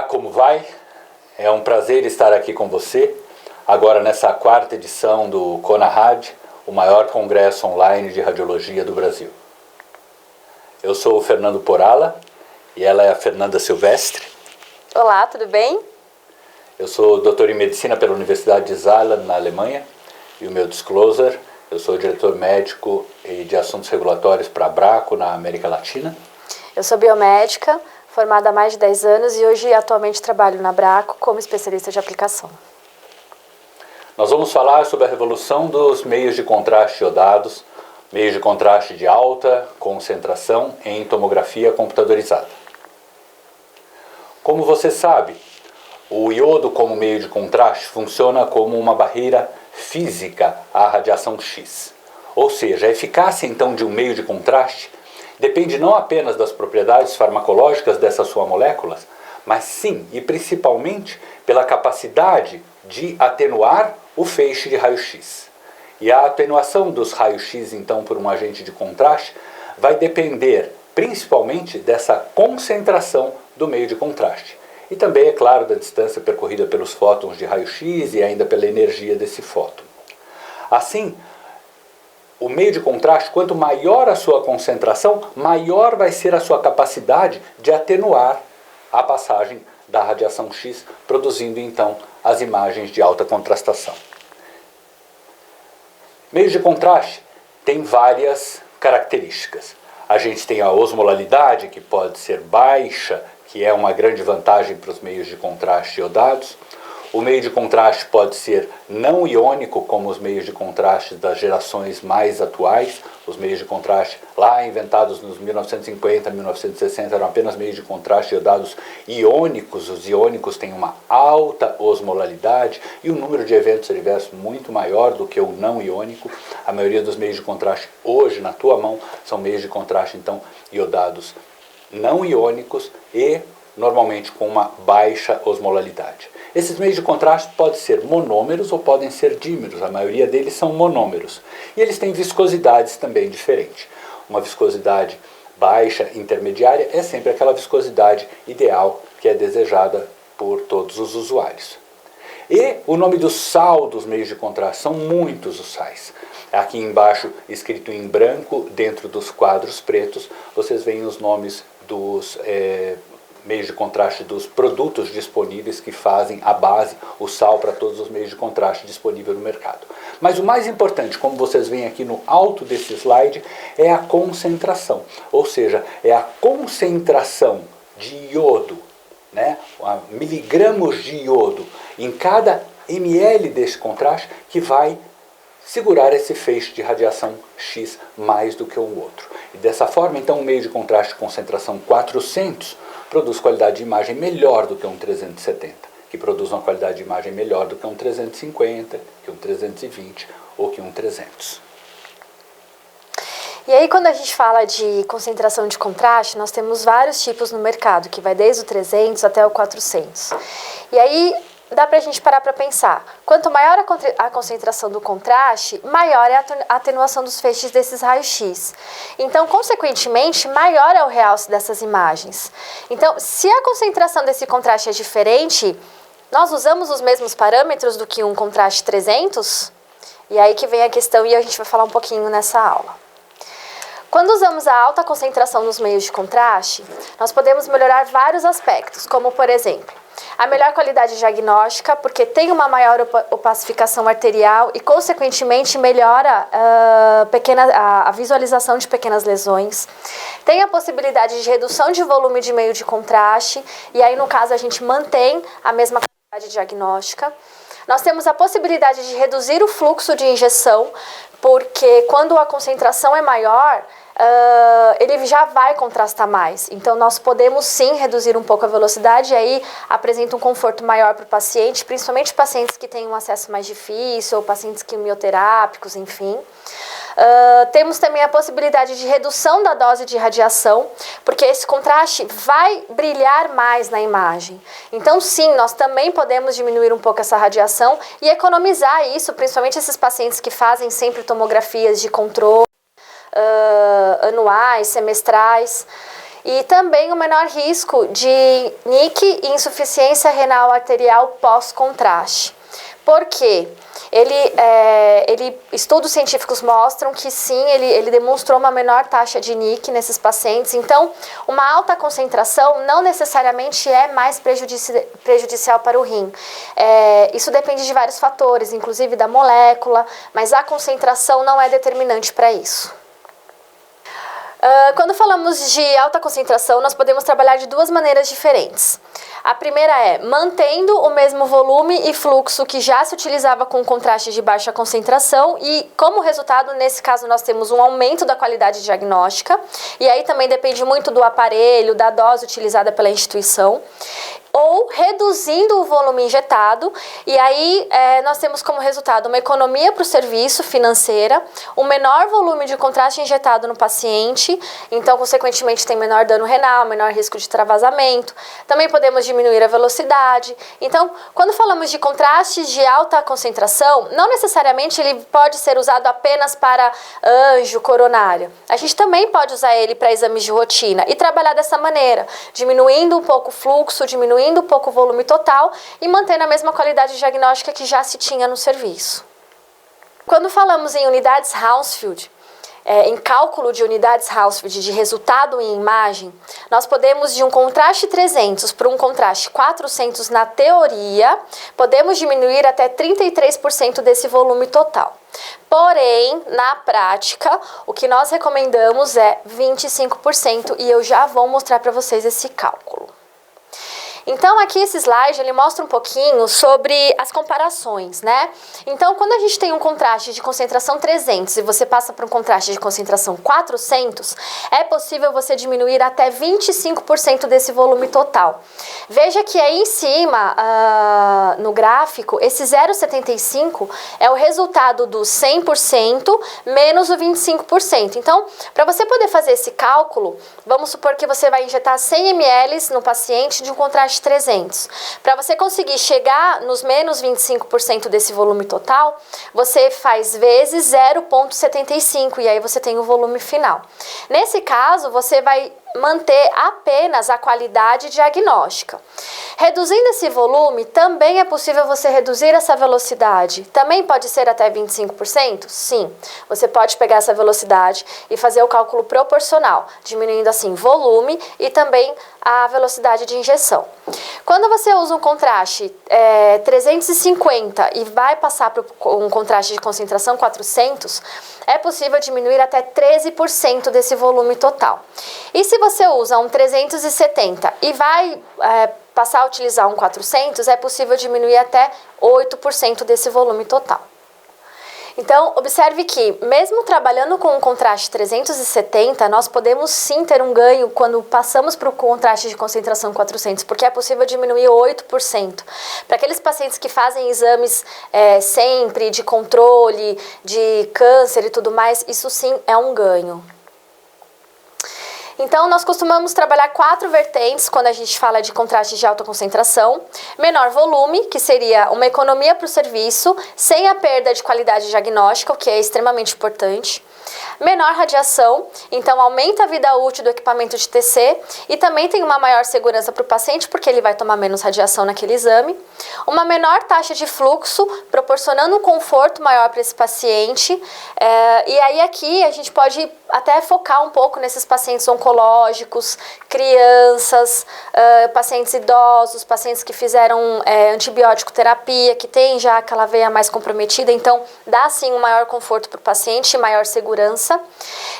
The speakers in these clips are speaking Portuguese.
como vai? É um prazer estar aqui com você, agora nessa quarta edição do CONARAD, o maior congresso online de radiologia do Brasil. Eu sou o Fernando Porala e ela é a Fernanda Silvestre. Olá, tudo bem? Eu sou doutor em medicina pela Universidade de Saarland, na Alemanha, e o meu disclosure, eu sou diretor médico e de assuntos regulatórios para a Abraco, na América Latina. Eu sou biomédica, formada há mais de 10 anos e hoje atualmente trabalho na Abraco como especialista de aplicação. Nós vamos falar sobre a revolução dos meios de contraste iodados, meios de contraste de alta concentração em tomografia computadorizada. Como você sabe, o iodo como meio de contraste funciona como uma barreira física à radiação X. Ou seja, a eficácia então de um meio de contraste depende não apenas das propriedades farmacológicas dessas suas moléculas, mas sim e principalmente pela capacidade de atenuar o feixe de raio-x. E a atenuação dos raios-x então por um agente de contraste vai depender principalmente dessa concentração do meio de contraste. E também, é claro, da distância percorrida pelos fótons de raio-x e ainda pela energia desse fóton. Assim, o meio de contraste, quanto maior a sua concentração, maior vai ser a sua capacidade de atenuar a passagem da radiação X, produzindo então as imagens de alta contrastação. Meios de contraste têm várias características. A gente tem a osmolalidade, que pode ser baixa, que é uma grande vantagem para os meios de contraste iodados. O meio de contraste pode ser não iônico, como os meios de contraste das gerações mais atuais. Os meios de contraste lá inventados nos 1950, 1960 eram apenas meios de contraste iodados iônicos. Os iônicos têm uma alta osmolalidade e um número de eventos adversos muito maior do que o não iônico. A maioria dos meios de contraste hoje na tua mão são meios de contraste então iodados não iônicos e normalmente com uma baixa osmolalidade. Esses meios de contraste podem ser monômeros ou podem ser dímeros, a maioria deles são monômeros. E eles têm viscosidades também diferentes. Uma viscosidade baixa, intermediária, é sempre aquela viscosidade ideal que é desejada por todos os usuários. E o nome do sal dos meios de contraste, são muitos os sais. Aqui embaixo, escrito em branco, dentro dos quadros pretos, vocês veem os nomes dos meios de contraste dos produtos disponíveis que fazem a base, o sal para todos os meios de contraste disponíveis no mercado. Mas o mais importante, como vocês veem aqui no alto desse slide, é a concentração. Ou seja, é a concentração de iodo, né? Miligramas de iodo em cada ml desse contraste que vai segurar esse feixe de radiação X mais do que o outro. E dessa forma, então, um meio de contraste de concentração 400 produz qualidade de imagem melhor do que um 370, que produz uma qualidade de imagem melhor do que um 350, que um 320 ou que um 300. E aí, quando a gente fala de concentração de contraste, nós temos vários tipos no mercado, que vai desde o 300 até o 400. E aí, dá para a gente parar para pensar, quanto maior a concentração do contraste, maior é a atenuação dos feixes desses raios-x. Então, consequentemente, maior é o realce dessas imagens. Então, se a concentração desse contraste é diferente, nós usamos os mesmos parâmetros do que um contraste 300? E aí que vem a questão e a gente vai falar um pouquinho nessa aula. Quando usamos a alta concentração nos meios de contraste, nós podemos melhorar vários aspectos, como, por exemplo, a melhor qualidade diagnóstica, porque tem uma maior opacificação arterial e, consequentemente, melhora a visualização de pequenas lesões. Tem a possibilidade de redução de volume de meio de contraste, e aí, no caso, a gente mantém a mesma qualidade diagnóstica. Nós temos a possibilidade de reduzir o fluxo de injeção, porque quando a concentração é maior, ele já vai contrastar mais. Então, nós podemos sim reduzir um pouco a velocidade e aí apresenta um conforto maior para o paciente, principalmente pacientes que têm um acesso mais difícil, ou pacientes quimioterápicos, enfim. Temos também a possibilidade de redução da dose de radiação, porque esse contraste vai brilhar mais na imagem. Então, sim, nós também podemos diminuir um pouco essa radiação e economizar isso, principalmente esses pacientes que fazem sempre tomografias de controle, anuais, semestrais. e também o menor risco de NIC e insuficiência renal arterial pós-contraste. Por quê? Estudos científicos mostram que sim, ele demonstrou uma menor taxa de NIC nesses pacientes. Então, uma alta concentração não necessariamente é mais prejudicial para o rim. Isso depende de vários fatores, inclusive da molécula, mas a concentração não é determinante para isso. Quando falamos de alta concentração, nós podemos trabalhar de duas maneiras diferentes. A primeira é mantendo o mesmo volume e fluxo que já se utilizava com contraste de baixa concentração e, como resultado, nesse caso, nós temos um aumento da qualidade diagnóstica, e aí também depende muito do aparelho, da dose utilizada pela instituição, ou reduzindo o volume injetado, e aí nós temos como resultado uma economia para o serviço financeira, um menor volume de contraste injetado no paciente, então, consequentemente, tem menor dano renal, menor risco de extravasamento. Também podemos diminuir a velocidade. Então, quando falamos de contrastes de alta concentração, não necessariamente ele pode ser usado apenas para anjo coronário. A gente também pode usar ele para exames de rotina e trabalhar dessa maneira, diminuindo um pouco o fluxo, diminuindo um pouco o volume total e mantendo a mesma qualidade diagnóstica que já se tinha no serviço. Quando falamos em unidades Hounsfield, em cálculo de unidades Hounsfield de resultado em imagem, nós podemos de um contraste 300 para um contraste 400 na teoria, podemos diminuir até 33% desse volume total. Porém, na prática, o que nós recomendamos é 25% e eu já vou mostrar para vocês esse cálculo. Então, aqui esse slide, ele mostra um pouquinho sobre as comparações, né? Então, quando a gente tem um contraste de concentração 300 e você passa para um contraste de concentração 400, é possível você diminuir até 25% desse volume total. Veja que aí em cima, no gráfico, esse 0,75 é o resultado do 100% menos o 25%. Então, para você poder fazer esse cálculo, vamos supor que você vai injetar 100 ml no paciente de um contraste 300. Para você conseguir chegar nos menos 25% desse volume total, você faz vezes 0,75 e aí você tem o volume final. Nesse caso, você vai manter apenas a qualidade diagnóstica. Reduzindo esse volume, também é possível você reduzir essa velocidade. Também pode ser até 25%? Sim. Você pode pegar essa velocidade e fazer o cálculo proporcional, diminuindo assim volume e também a velocidade de injeção. Quando você usa um contraste 350 e vai passar para um contraste de concentração 400, é possível diminuir até 13% desse volume total. E se você usa um 370 e vai passar a utilizar um 400, é possível diminuir até 8% desse volume total. Então, observe que, mesmo trabalhando com um contraste 370, nós podemos sim ter um ganho quando passamos para o contraste de concentração 400, porque é possível diminuir 8%. Para aqueles pacientes que fazem exames sempre de controle, de câncer e tudo mais, isso sim é um ganho. Então, nós costumamos trabalhar 4 vertentes quando a gente fala de contraste de alta concentração. Menor volume, que seria uma economia para o serviço, sem a perda de qualidade diagnóstica, o que é extremamente importante. Menor radiação, então aumenta a vida útil do equipamento de TC e também tem uma maior segurança para o paciente, porque ele vai tomar menos radiação naquele exame. Uma menor taxa de fluxo, proporcionando um conforto maior para esse paciente. E aí aqui a gente pode até focar um pouco nesses pacientes oncológicos, crianças, pacientes idosos, pacientes que fizeram antibiótico terapia, que tem já aquela veia mais comprometida, então dá sim um maior conforto para o paciente e maior segurança.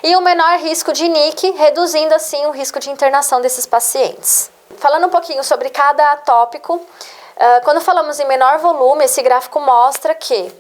E um menor risco de NIC, reduzindo assim o risco de internação desses pacientes. Falando um pouquinho sobre cada tópico, quando falamos em menor volume, esse gráfico mostra que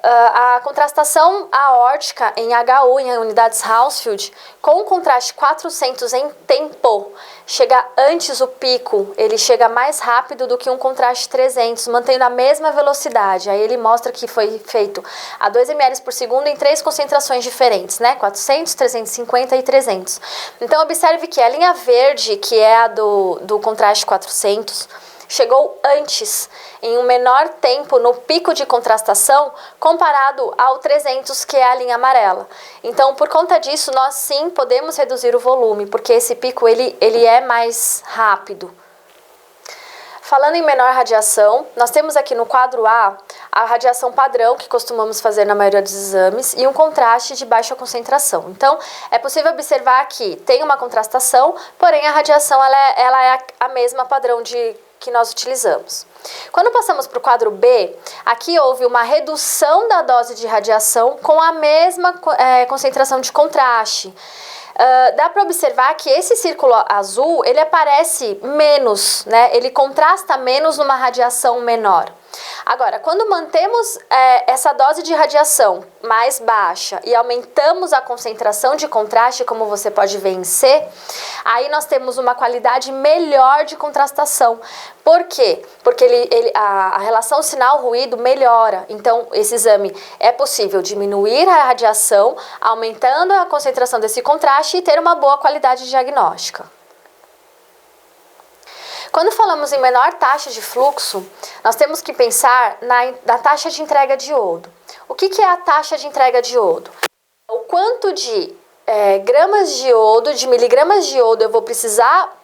a contrastação aórtica em HU, em unidades Hounsfield, com contraste 400 em tempo, chega antes o pico, ele chega mais rápido do que um contraste 300, mantendo a mesma velocidade. Aí ele mostra que foi feito a 2 ml por segundo em 3 concentrações diferentes, né? 400, 350 e 300. Então, observe que a linha verde, que é a do contraste 400, chegou antes, em um menor tempo no pico de contrastação comparado ao 300, que é a linha amarela. Então, por conta disso, nós sim podemos reduzir o volume, porque esse pico ele é mais rápido. Falando em menor radiação, nós temos aqui no quadro A radiação padrão que costumamos fazer na maioria dos exames e um contraste de baixa concentração. Então, é possível observar que tem uma contrastação, porém a radiação ela é a mesma padrão que nós utilizamos. Quando passamos para o quadro B, aqui houve uma redução da dose de radiação com a mesma concentração de contraste. Dá para observar que esse círculo azul, ele aparece menos, né? Ele contrasta menos numa radiação menor. Agora, quando mantemos essa dose de radiação mais baixa e aumentamos a concentração de contraste, como você pode ver em C, aí nós temos uma qualidade melhor de contrastação. Por quê? Porque a relação sinal-ruído melhora. Então, esse exame é possível diminuir a radiação, aumentando a concentração desse contraste e ter uma boa qualidade diagnóstica. Quando falamos em menor taxa de fluxo, nós temos que pensar na taxa de entrega de iodo. O que é a taxa de entrega de iodo? O quanto de gramas de iodo, de miligramas de iodo eu vou precisar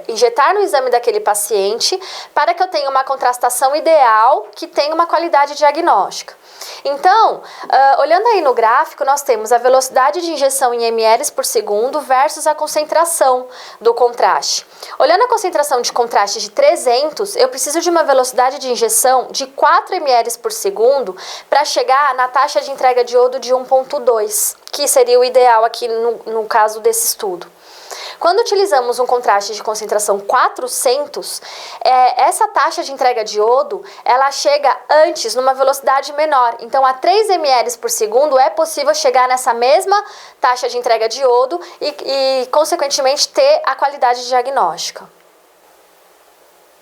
injetar no exame daquele paciente para que eu tenha uma contrastação ideal que tenha uma qualidade diagnóstica. Então, olhando aí no gráfico, nós temos a velocidade de injeção em ml por segundo versus a concentração do contraste. Olhando a concentração de contraste de 300, eu preciso de uma velocidade de injeção de 4 ml por segundo para chegar na taxa de entrega de iodo de 1,2, que seria o ideal aqui no caso desse estudo. Quando utilizamos um contraste de concentração 400, essa taxa de entrega de iodo, ela chega antes, numa velocidade menor. Então, a 3 ml por segundo é possível chegar nessa mesma taxa de entrega de iodo e consequentemente, ter a qualidade diagnóstica.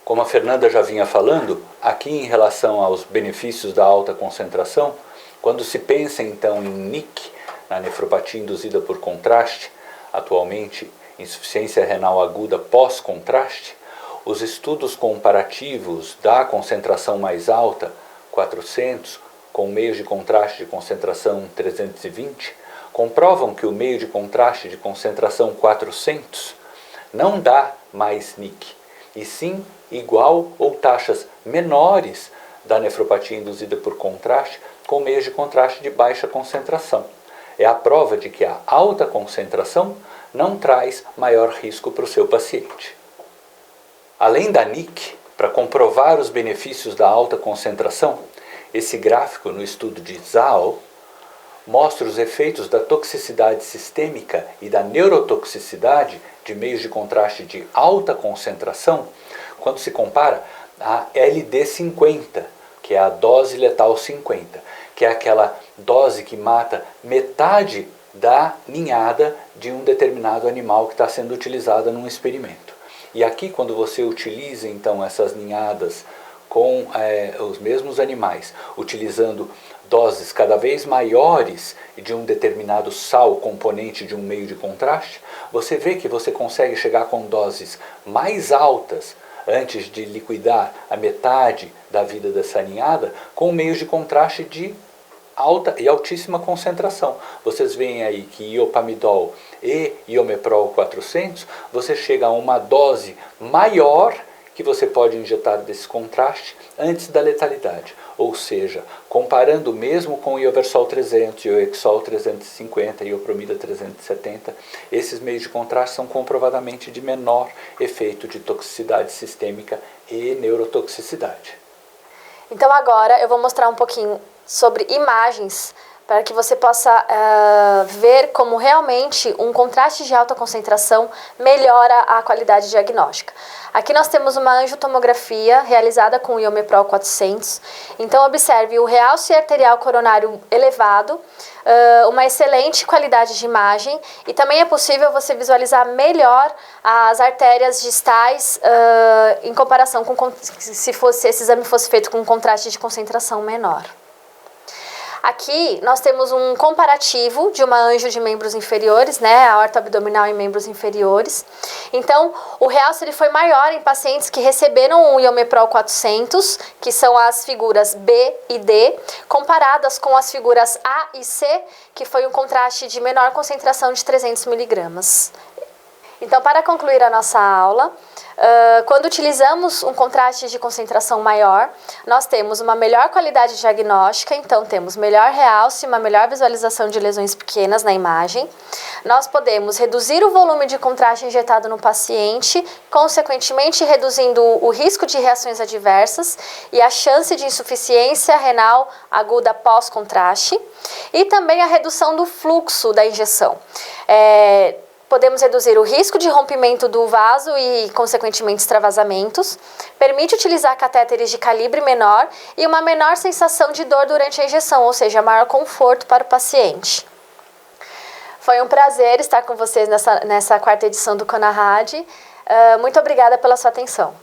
Como a Fernanda já vinha falando, aqui em relação aos benefícios da alta concentração, quando se pensa então em NIC, na nefropatia induzida por contraste, atualmente insuficiência renal aguda pós-contraste, os estudos comparativos da concentração mais alta, 400, com meios de contraste de concentração 320, comprovam que o meio de contraste de concentração 400 não dá mais NIC, e sim igual ou taxas menores da nefropatia induzida por contraste com meios de contraste de baixa concentração. É a prova de que a alta concentração não traz maior risco para o seu paciente. Além da NIC, para comprovar os benefícios da alta concentração, esse gráfico no estudo de Zhao mostra os efeitos da toxicidade sistêmica e da neurotoxicidade de meios de contraste de alta concentração quando se compara a LD50, que é a dose letal 50, que é aquela dose que mata metade da ninhada de um determinado animal que está sendo utilizada num experimento. E aqui, quando você utiliza então essas ninhadas com os mesmos animais, utilizando doses cada vez maiores de um determinado sal componente de um meio de contraste, você vê que você consegue chegar com doses mais altas antes de liquidar a metade da vida dessa ninhada com meios de contraste de alta e altíssima concentração. Vocês veem aí que iopamidol e iomeprol 400, você chega a uma dose maior que você pode injetar desse contraste antes da letalidade. Ou seja, comparando mesmo com o ioversol 300, ioexol 350 e iopromida 370, esses meios de contraste são comprovadamente de menor efeito de toxicidade sistêmica e neurotoxicidade. Então agora eu vou mostrar um pouquinho sobre imagens para que você possa ver como realmente um contraste de alta concentração melhora a qualidade diagnóstica. Aqui nós temos uma angiotomografia realizada com o iomeprol 400. Então observe o realce arterial coronário elevado, uma excelente qualidade de imagem e também é possível você visualizar melhor as artérias distais em comparação com se esse exame fosse feito com um contraste de concentração menor. Aqui nós temos um comparativo de uma anjo de membros inferiores, né, aorta abdominal em membros inferiores. Então, o realce ele foi maior em pacientes que receberam o Iomeprol 400, que são as figuras B e D, comparadas com as figuras A e C, que foi um contraste de menor concentração de 300 miligramas. Então, para concluir a nossa aula, quando utilizamos um contraste de concentração maior, nós temos uma melhor qualidade diagnóstica, então temos melhor realce, uma melhor visualização de lesões pequenas na imagem. Nós podemos reduzir o volume de contraste injetado no paciente, consequentemente reduzindo o risco de reações adversas e a chance de insuficiência renal aguda pós-contraste, e também a redução do fluxo da injeção. Podemos reduzir o risco de rompimento do vaso e, consequentemente, extravasamentos. Permite utilizar catéteres de calibre menor e uma menor sensação de dor durante a injeção, ou seja, maior conforto para o paciente. Foi um prazer estar com vocês nessa quarta edição do CONARAD. Muito obrigada pela sua atenção.